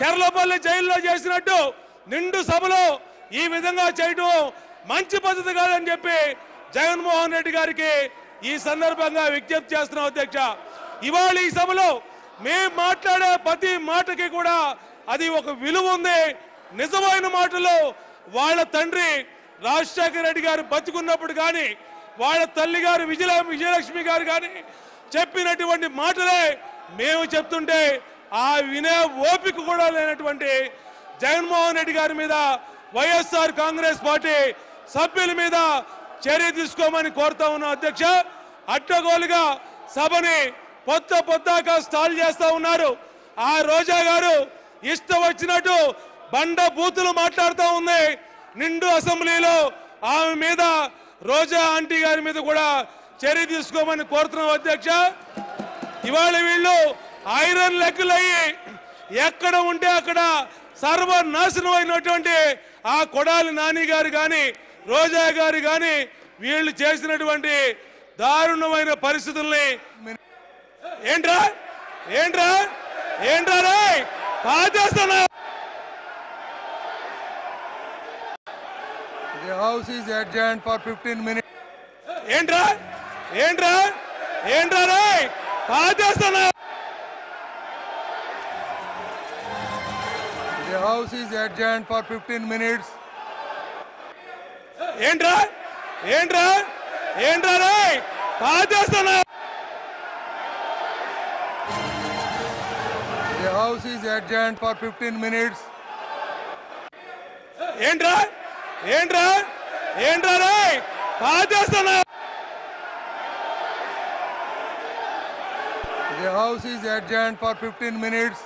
చెర్లపల్లి జైల్లో చేసినట్టు నిండు సభలో ఈ విధంగా చేయడం మంచి పద్ధతి కాదని చెప్పి జగన్మోహన్ రెడ్డి గారికి ఈ సందర్భంగా విజ్ఞప్తి చేస్తున్నాం అధ్యక్ష. ఇవాళ ఈ సభలో మేము మాట్లాడే ప్రతి మాటకి కూడా అది ఒక విలువ ఉంది. నిజమైన మాటలు వాళ్ళ తండ్రి రాజశేఖర రెడ్డి గారు బతుకున్నప్పుడు కానీ వాళ్ళ తల్లి గారు విజయలక్ష్మి గారు కానీ చెప్పినటువంటి మాటలే మేము చెప్తుంటే ఆ వినే ఓపిక కూడా లేనటువంటి జగన్మోహన్ రెడ్డి గారి మీద వైఎస్ఆర్ కాంగ్రెస్ పార్టీ సభ్యుల మీద చర్య తీసుకోమని కోరుతా ఉన్నాం అధ్యక్ష. అడ్డగోలుగా సభని పొద్దాక స్టాల్ చేస్తా ఉన్నారు. ఆ రోజా గారు ఇష్టం వచ్చినట్టు బండ బూతులు మాట్లాడుతూ ఉంది నిండు అసెంబ్లీలో. ఆమె మీద రోజా ఆంటీ గారి మీద కూడా చర్య తీసుకోమని కోరుతున్నాం అధ్యక్ష. ఇవాళ వీళ్ళు ఐరన్ లెక్కలు అయ్యి ఎక్కడ ఉంటే అక్కడ సర్వనాశనం అయినటువంటి ఆ కొడాలి నాని గారు కానీ రోజా గారు కానీ వీళ్ళు చేసినటువంటి దారుణమైన పరిస్థితుల్ని ఏంట్రా ఏంట్రా ఏంట్రా రే పాచేస్తున్నా. The house is adjourned for 15 minutes. ఏంట్రా ఏంట్రా ఏంట్రా రే పాచేస్తున్నా. The house is adjourned for 15 minutes. ఏంట్రా ఏంట్రా ఏంట్రా రే పాచేస్తున్నా. The house is adjourned for 15 minutes. ఏంట్రా ఏంట్రా ఏంట్రా రే పాచేస్తున్నా. The house is adjourned for 15 minutes.